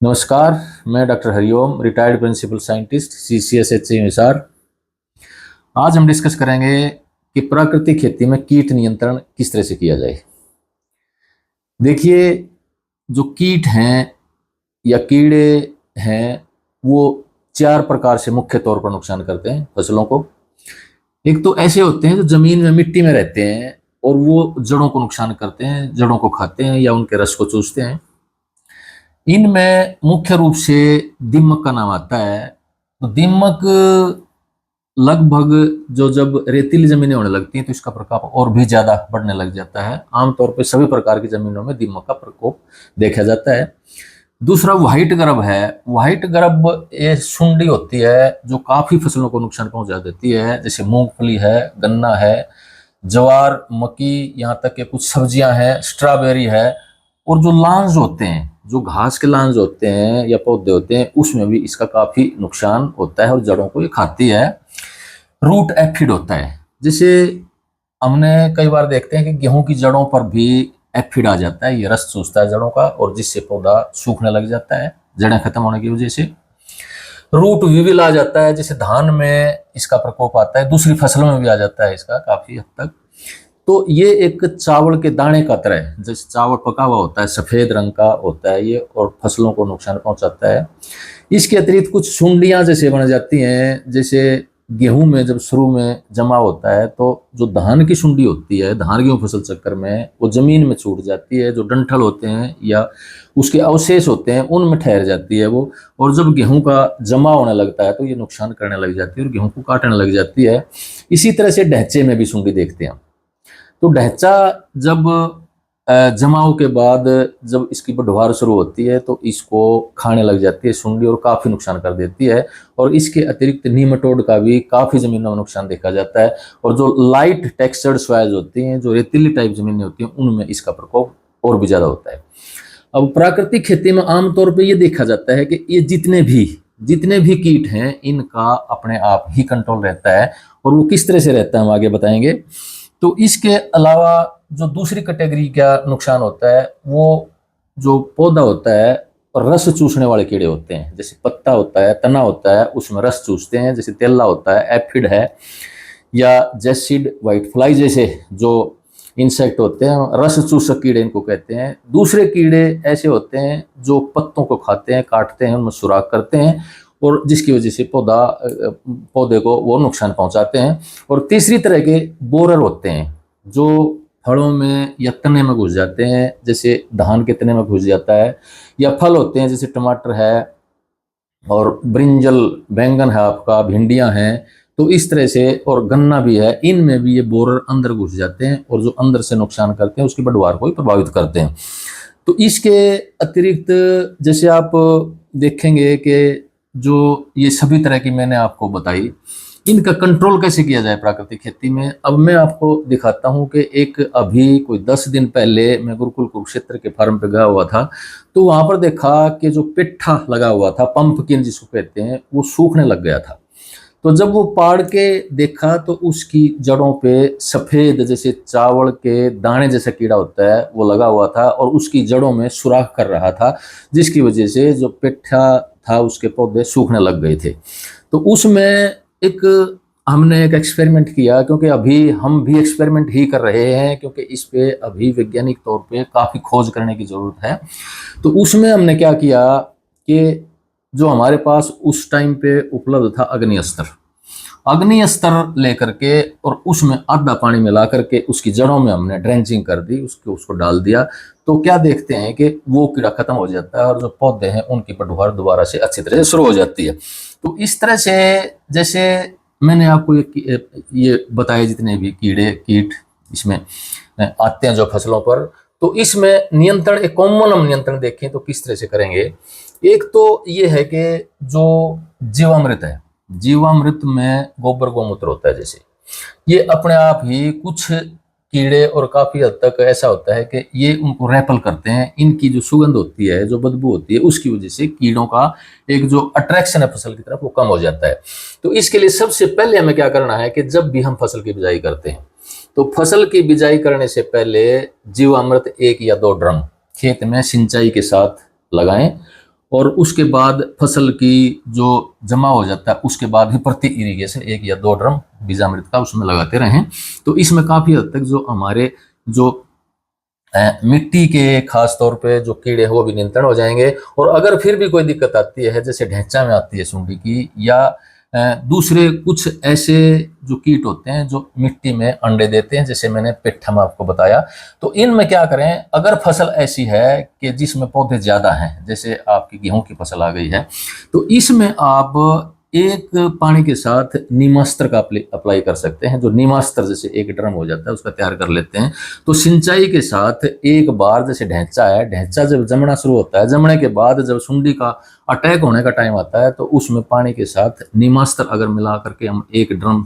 नमस्कार। मैं doctor Hariom, retired principal scientist CCSHC Hisar. आज हम डिस्कस करेंगे कि प्राकृतिक खेती में कीट नियंत्रण किस तरह से किया जाए। देखिए, जो कीट हैं या कीड़े हैं वो चार प्रकार से मुख्य तौर पर नुकसान करते हैं फसलों को। एक तो ऐसे होते हैं जो जमीन में मिट्टी में रहते हैं और वो जड़ों को नुकसान करते हैं, जड़ों को खाते हैं या उनके रस को चूसते हैं। इनमें मुख्य रूप से दीमक का नाम आता है। तो दीमक लगभग जब रेतीली जमीनें होने लगती हैं तो इसका प्रकोप और भी ज्यादा बढ़ने लग जाता है। आमतौर पर सभी प्रकार की जमीनों में दीमक का प्रकोप देखा जाता है। दूसरा व्हाइट ग्रब है। व्हाइट ग्रब ये सुंडी होती है जो काफी फसलों को नुकसान पहुंचा देती है, जैसे मूंगफली है, गन्ना है, ज्वार, मक्की, यहाँ तक कि कुछ सब्जियां हैं, स्ट्रॉबेरी है। और जो लांज होते हैं, जो घास के लांज होते हैं या पौधे होते हैं, उसमें भी इसका काफी नुकसान होता है और जड़ों को ये खाती है। रूट एफिड होता है, जैसे हमने कई बार देखते हैं कि गेहूं की जड़ों पर भी एफिड आ जाता है, ये रस चूसता है जड़ों का और जिससे पौधा सूखने लग जाता है जड़ें खत्म होने की वजह से। रूट विविल आ जाता है, जैसे धान में इसका प्रकोप आता है, दूसरी फसलों में भी आ जाता है इसका काफी हद तक। तो ये एक चावल के दाने का तरह है, जैसे चावल पका हुआ होता है, सफेद रंग का होता है ये और फसलों को नुकसान पहुंचाता है। इसके अतिरिक्त कुछ सुंडियां जैसे बन जाती हैं, जैसे गेहूं में जब शुरू में जमा होता है तो जो धान की सुंडी होती है, धान गेहूं फसल चक्कर में वो जमीन में छूट जाती है, जो डंठल होते हैं या उसके अवशेष होते हैं उनमें ठहर जाती है वो। और जब गेहूं का जमा होने लगता है तो ये नुकसान करने लग जाती है और गेहूं को काटने लग जाती है। इसी तरह से ढैंचे में भी सुंडी देखते हैं। तो ढैंचा जब जमाव के बाद जब इसकी बढ़वार शुरू होती है तो इसको खाने लग जाती है सुंडी और काफी नुकसान कर देती है। और इसके अतिरिक्त नीमाटोड का भी काफी जमीनों में नुकसान देखा जाता है। और जो लाइट टेक्सचर्ड सॉइल्स होती हैं, जो रेतीली टाइप जमीनें होती हैं, उनमें इसका प्रकोप और भी ज्यादा होता है। अब प्राकृतिक खेती में आमतौर पर यह देखा जाता है कि ये जितने भी कीट हैं इनका अपने आप ही कंट्रोल रहता है। और वो किस तरह से रहता है हम आगे बताएंगे। तो इसके अलावा जो दूसरी कैटेगरी का नुकसान होता है वो जो पौधा होता है और रस चूसने वाले कीड़े होते हैं, जैसे पत्ता होता है, तना होता है, उसमें रस चूसते हैं, जैसे तेला होता है, एफिड है, या जैसिड, व्हाइट फ्लाई जैसे जो इंसेक्ट होते हैं, रस चूसक कीड़े इनको कहते हैं। दूसरे कीड़े ऐसे होते हैं जो पत्तों को खाते हैं, काटते हैं, उनमें सुराख करते हैं और जिसकी वजह से पौधे को वो नुकसान पहुंचाते हैं। और तीसरी तरह के बोरर होते हैं जो फलों में या तने में घुस जाते हैं, जैसे धान के तने में घुस जाता है, या फल होते हैं जैसे टमाटर है और ब्रिंजल, बैंगन है आपका, भिंडियां हैं। तो इस तरह से, और गन्ना भी है, इनमें भी ये बोरर अंदर घुस जाते हैं और जो अंदर से नुकसान करते हैं उसकी बढ़वार को ही प्रभावित करते हैं। तो इसके अतिरिक्त जैसे आप देखेंगे कि जो ये सभी तरह की मैंने आपको बताई, इनका कंट्रोल कैसे किया जाए प्राकृतिक खेती में। अब मैं आपको दिखाता हूं कि एक अभी कोई 10 दिन पहले मैं गुरुकुल कुरुक्षेत्र के फार्म पे गया हुआ था। तो वहां पर देखा कि जो पेट्ठा लगा हुआ था, पंपकिन जिसको कहते हैं, वो सूखने लग गया था। तो जब वो पाड़ के देखा तो उसकी जड़ों पे सफेद जैसे चावल के दाने जैसा कीड़ा होता है वो लगा हुआ था और उसकी जड़ों में सुराख कर रहा था, जिसकी वजह से जो पेट्ठा था उसके पौधे सूखने लग गए थे। तो उसमें हमने एक एक्सपेरिमेंट किया, क्योंकि अभी हम भी एक्सपेरिमेंट ही कर रहे हैं, क्योंकि इस पे अभी वैज्ञानिक तौर पे काफी खोज करने की जरूरत है। तो उसमें हमने क्या किया कि जो हमारे पास उस टाइम पे उपलब्ध था अग्नि अस्तर लेकर के और उसमें आधा पानी मिला करके उसकी जड़ों में हमने ड्रेंचिंग कर दी, उसको डाल दिया। तो क्या देखते हैं कि वो कीड़ा खत्म हो जाता है और जो पौधे हैं उनकी बढ़वार दोबारा से अच्छी तरह से शुरू हो जाती है। तो इस तरह से जैसे मैंने आपको ये बताए जितने भी कीट इसमें आते हैं जो फसलों पर, तो इसमें नियंत्रण, एक कॉमन हम नियंत्रण देखें तो किस तरह से करेंगे। एक तो ये है कि जो जीवामृत में गोबर गोमूत्र होता है, जैसे ये अपने आप ही कुछ कीड़े और काफी हद तक ऐसा होता है कि ये उनको रेपल करते हैं। इनकी जो सुगंध होती है, जो बदबू होती है, उसकी वजह से कीड़ों का एक जो अट्रैक्शन है फसल की तरफ वो कम हो जाता है। तो इसके लिए सबसे पहले हमें क्या करना है कि जब भी हम फसल की बिजाई करते हैं तो फसल की बिजाई करने से पहले जीवामृत 1 या 2 ड्रम खेत में सिंचाई के साथ लगाएं और उसके बाद फसल की जो जमा हो जाता है उसके बाद भी प्रति इरिगेशन 1 या 2 ड्रम बीजामृत का उसमें लगाते रहें। तो इसमें काफी हद तक जो हमारे जो मिट्टी के खास तौर पे जो कीड़े हैं वो भी नियंत्रण हो जाएंगे। और अगर फिर भी कोई दिक्कत आती है, जैसे ढैंचा में आती है सुंडी की, या दूसरे कुछ ऐसे जो कीट होते हैं जो मिट्टी में अंडे देते हैं, जैसे मैंने पेट्ठा में आपको बताया, तो इनमें क्या करें, अगर फसल ऐसी है कि जिसमें पौधे ज्यादा हैं, जैसे आपकी गेहूं की फसल आ गई है, तो इसमें आप एक पानी के साथ नीमास्त्र का अप्लाई कर सकते हैं। जो नीमास्त्र जैसे 1 ड्रम हो जाता है उसका तैयार कर लेते हैं। तो सिंचाई के साथ एक बार, जैसे ढैंचा है, ढैंचा जब जमना शुरू होता है, जमने के बाद जब सुंडी का अटैक होने का टाइम आता है, तो उसमें पानी के साथ नीमास्त्र अगर मिला करके हम 1 ड्रम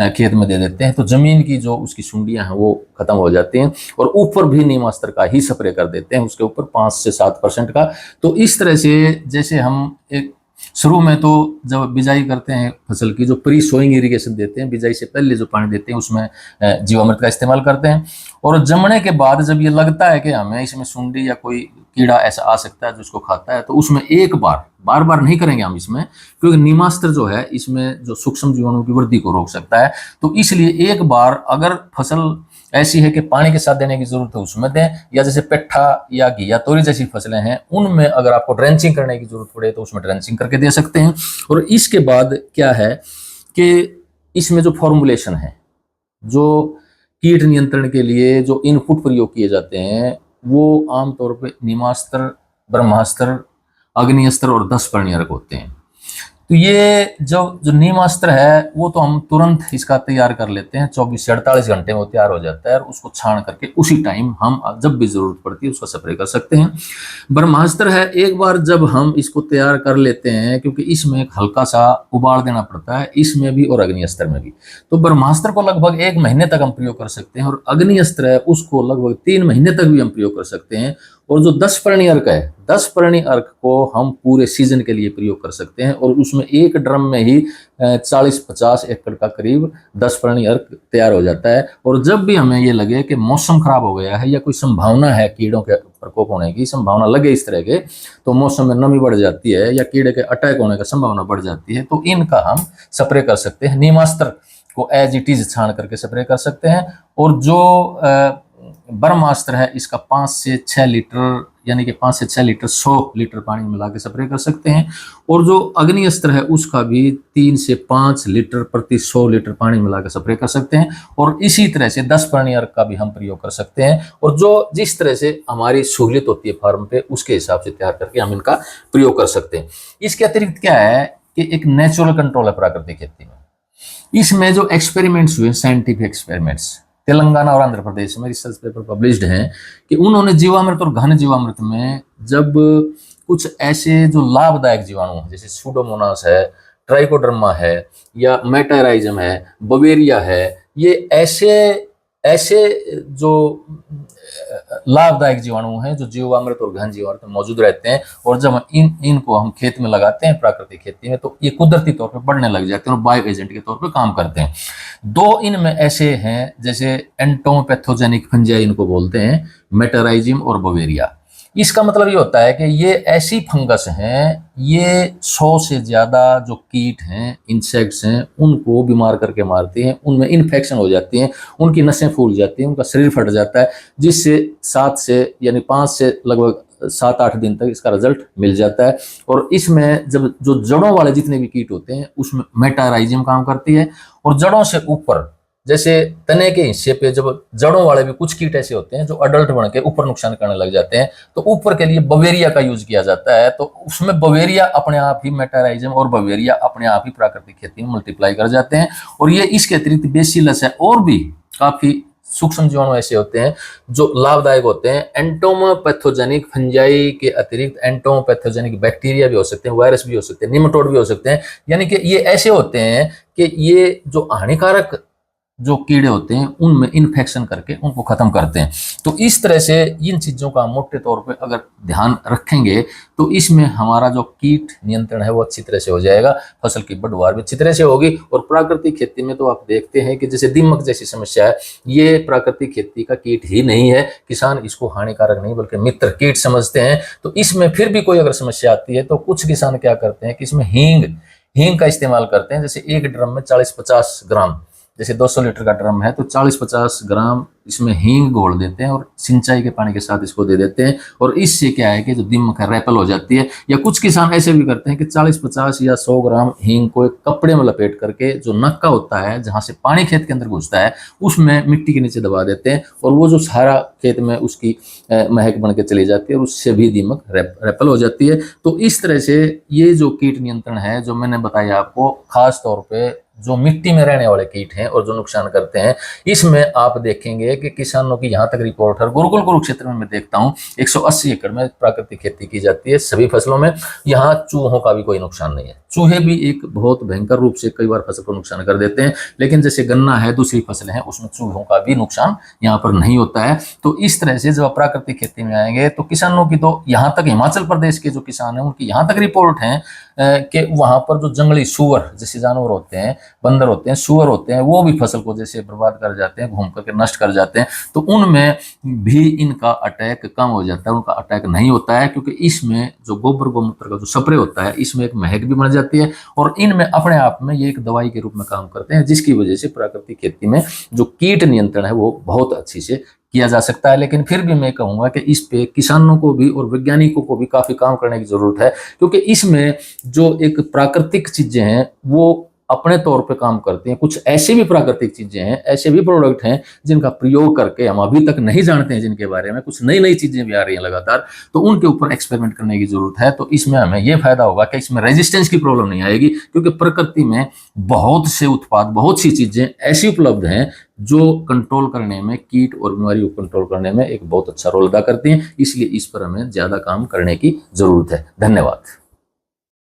खेत में दे देते हैं, तो जमीन की जो उसकी सुंडियां हैं वो खत्म हो जाती हैं। और ऊपर भी नीमास्त्र का ही स्प्रे कर देते हैं, उसके ऊपर 5 से 7% का। तो इस तरह से, जैसे हम एक शुरू में तो जब बिजाई करते हैं फसल की, जो प्री सोइंग इरिगेशन देते हैं, बिजाई से पहले जो पानी देते हैं उसमें जीवामृत का इस्तेमाल करते हैं। और जमने के बाद जब ये लगता है कि हमें इसमें सुंडी या कोई कीड़ा ऐसा आ सकता है जो इसको खाता है, तो उसमें एक बार बार नहीं करेंगे हम इसमें, क्योंकि नीमास्त्र जो है इसमें जो सूक्ष्म जीवाणुओं की वृद्धि को रोक सकता है। तो इसलिए एक बार अगर फसल ऐसी है कि पानी के साथ देने की जरूरत है उसमें दें, या जैसे पेट्ठा या घिया तोरी जैसी फसलें हैं उनमें अगर आपको ड्रेंचिंग करने की जरूरत पड़े तो उसमें ड्रेंचिंग करके दे सकते हैं। और इसके बाद क्या है कि इसमें जो फॉर्मुलेशन है, जो कीट नियंत्रण के लिए जो इनपुट प्रयोग किए जाते हैं, वो आमतौर पर नीमास्त्र, ब्रह्मास्त्र, अग्निअस्त्र और 10 पर्णियरक होते हैं। तो ये जो नीमास्त्र है वो तो हम तुरंत इसका तैयार कर लेते हैं, 24 से 48 घंटे में वो तैयार हो जाता है, और उसको छान करके उसी टाइम हम जब भी जरूरत पड़ती है उसका स्प्रे कर सकते हैं। ब्रह्मास्त्र है, एक बार जब हम इसको तैयार कर लेते हैं, क्योंकि इसमें एक हल्का सा उबाल देना पड़ता है, इसमें भी और अग्निअस्त्र में भी, तो ब्रह्मास्त्र को लगभग 1 महीने तक हम प्रयोग कर सकते हैं, और अग्निअस्त्र है उसको लगभग 3 महीने तक भी हम प्रयोग कर सकते हैं। और जो 10 पर्णी अर्क है, 10 पर्णी अर्क को हम पूरे सीजन के लिए प्रयोग कर सकते हैं, और उसमें 1 ड्रम में ही 40-50 एकड़ का करीब 10 पर्णी अर्क तैयार हो जाता है। और जब भी हमें ये लगे कि मौसम खराब हो गया है या कोई संभावना है कीड़ों के प्रकोप होने की, संभावना लगे इस तरह के, तो मौसम में नमी बढ़ जाती है या कीड़े के अटैक होने का संभावना बढ़ जाती है, तो इनका हम स्प्रे कर सकते हैं। नीमास्त्र को एज इट इज छान करके स्प्रे कर सकते हैं। और जो ब्रह्मास्त्र है इसका 5 से 6 लीटर, यानी कि 5 से 6 लीटर 100 लीटर पानी मिला के स्प्रे कर सकते हैं। और जो अग्निअस्त्र है उसका भी 3 से 5 लीटर प्रति 100 लीटर पानी मिला के स्प्रे कर सकते हैं। और इसी तरह से 10 पर्णियर्क का भी हम प्रयोग कर सकते हैं। और जो जिस तरह से हमारी सहूलियत होती है फार्म पे, उसके हिसाब से तैयार करके हम इनका प्रयोग कर सकते हैं। इसके अतिरिक्त क्या है कि एक नेचुरल कंट्रोल है प्राकृतिक खेती में। इसमें जो एक्सपेरिमेंट्स हुए, साइंटिफिक एक्सपेरिमेंट्स, तेलंगाना और आंध्र प्रदेश में रिसर्च पेपर पब्लिश्ड हैं कि उन्होंने जीवामृत और घन जीवामृत में जब कुछ ऐसे जो लाभदायक जीवाणु हैं, जैसे सूडोमोनास है, ट्राइकोडर्मा है, या मेटाराइजम है, बवेरिया है, ये ऐसे जो लाभदायक जीवाणु हैं जो जीवामृत और घन जीवामृत में मौजूद रहते हैं, और जब इनको हम खेत में लगाते हैं प्राकृतिक खेती में, तो ये कुदरती तौर पे बढ़ने लग जाते हैं और बायो एजेंट के तौर पे काम करते हैं। 2 इनमें ऐसे हैं, जैसे एंटोमोपैथोजेनिक फंजाई इनको बोलते हैं, मेटाराइजिम और बवेरिया। इसका मतलब ये होता है कि ये ऐसी फंगस हैं, ये 100 से ज़्यादा जो कीट हैं, इंसेक्ट्स हैं, उनको बीमार करके मारती हैं, उनमें इन्फेक्शन हो जाती हैं, उनकी नसें फूल जाती हैं, उनका शरीर फट जाता है, जिससे 7 से यानी 5 से लगभग 7-8 दिन तक इसका रिजल्ट मिल जाता है। और इसमें जब जो जड़ों वाले जितने भी कीट होते हैं उसमें मेटाराइजिम काम करती है। और जड़ों से ऊपर, जैसे तने के हिस्से पे जब जड़ों वाले भी कुछ कीट ऐसे होते हैं जो अडल्ट बन के ऊपर नुकसान करने लग जाते हैं, तो ऊपर के लिए बवेरिया का यूज किया जाता है। तो उसमें बवेरिया अपने आप ही, मेटाराइजम और बवेरिया अपने आप ही प्राकृतिक खेती में मल्टीप्लाई कर जाते हैं। और ये इसके अतिरिक्त बेसिलस है, और भी काफी सूक्ष्म जीवाणु ऐसे होते हैं जो लाभदायक होते हैं। एंटोमोपैथोजेनिक फंजाई के अतिरिक्त एंटोमोपैथोजेनिक बैक्टीरिया भी हो सकते हैं, वायरस भी हो सकते हैं, निमेटोड भी हो सकते हैं। यानी कि ये ऐसे होते हैं कि ये जो हानिकारक जो कीड़े होते हैं उनमें इन्फेक्शन करके उनको खत्म करते हैं। तो इस तरह से इन चीज़ों का मोटे तौर पे अगर ध्यान रखेंगे तो इसमें हमारा जो कीट नियंत्रण है वो अच्छी तरह से हो जाएगा, फसल की पैदावार भी अच्छी तरह से होगी। और प्राकृतिक खेती में तो आप देखते हैं कि जैसे दीमक जैसी समस्या है, ये प्राकृतिक खेती का कीट ही नहीं है, किसान इसको हानिकारक नहीं बल्कि मित्र कीट समझते हैं। तो इसमें फिर भी कोई अगर समस्या आती है तो कुछ किसान क्या करते हैं कि इसमें हींग का इस्तेमाल करते हैं। जैसे एक ड्रम में 40-50 ग्राम, जैसे 200 लीटर का ड्रम है तो 40-50 ग्राम इसमें हींग घोल देते हैं और सिंचाई के पानी के साथ इसको दे देते हैं। और इससे क्या है कि जो दीमक है रेपल हो जाती है। या कुछ किसान ऐसे भी करते हैं कि 40-50 या 100 ग्राम हींग को एक कपड़े में लपेट करके जो नक्का होता है जहाँ से पानी खेत के अंदर घुसता है उसमें मिट्टी के नीचे दबा देते हैं और वो जो सारा खेत में उसकी महक बन के चली जाती है और उससे भी दीमक रेपल हो जाती है। तो इस तरह से ये जो कीट नियंत्रण है जो मैंने बताया आपको, खास तौर पर जो मिट्टी में रहने वाले कीट हैं और जो नुकसान करते हैं, इसमें आप देखेंगे कि किसानों की यहाँ तक रिपोर्ट है। गुरुकुल कुरुक्षेत्र में मैं देखता हूँ 180 एकड़ में प्राकृतिक खेती की जाती है सभी फसलों में। यहाँ चूहों का भी कोई नुकसान नहीं है। चूहे भी एक बहुत भयंकर रूप से कई बार फसल को नुकसान कर देते हैं, लेकिन जैसे गन्ना है, दूसरी फसलें हैं, उसमें चूहों का भी नुकसान यहाँ पर नहीं होता है। तो इस तरह से जब प्राकृतिक खेती में आएंगे तो किसानों की तो यहाँ तक हिमाचल प्रदेश के जो किसान हैं उनकी यहाँ तक रिपोर्ट है कि वहां पर जो जंगली सुअर जैसे जानवर होते हैं, बंदर होते हैं, सुअर होते हैं, वो भी फसल को जैसे बर्बाद कर जाते हैं, घूम करके नष्ट कर जाते हैं। तो उनमें भी इनका अटैक कम हो जाता है, उनका अटैक नहीं होता है, क्योंकि इसमें जो गोबर गोमूत्र का जो स्प्रे होता है इसमें एक महक भी बन जाती है और इनमें अपने आप में ये एक दवाई के रूप में काम करते हैं, जिसकी वजह से प्राकृतिक खेती में जो कीट नियंत्रण है वो बहुत अच्छी से किया जा सकता है। लेकिन फिर भी मैं कहूंगा कि इस पे किसानों को भी और वैज्ञानिकों को भी काफी काम करने की जरूरत है, क्योंकि इसमें जो एक प्राकृतिक चीजें हैं वो अपने तौर पे काम करती हैं। कुछ ऐसे भी प्राकृतिक चीजें हैं, ऐसे भी प्रोडक्ट हैं जिनका प्रयोग करके हम अभी तक नहीं जानते हैं, जिनके बारे में कुछ नई नई चीजें भी आ रही हैं लगातार, तो उनके ऊपर एक्सपेरिमेंट करने की जरूरत है। तो इसमें हमें यह फायदा होगा कि इसमें रेजिस्टेंस की प्रॉब्लम नहीं आएगी, क्योंकि प्रकृति में बहुत से उत्पाद, बहुत सी चीजें ऐसी उपलब्ध हैं जो कंट्रोल करने में, कीट और बीमारी को कंट्रोल करने में एक बहुत अच्छा रोल अदा करती हैं। इसलिए इस पर हमें ज्यादा काम करने की जरूरत है। धन्यवाद।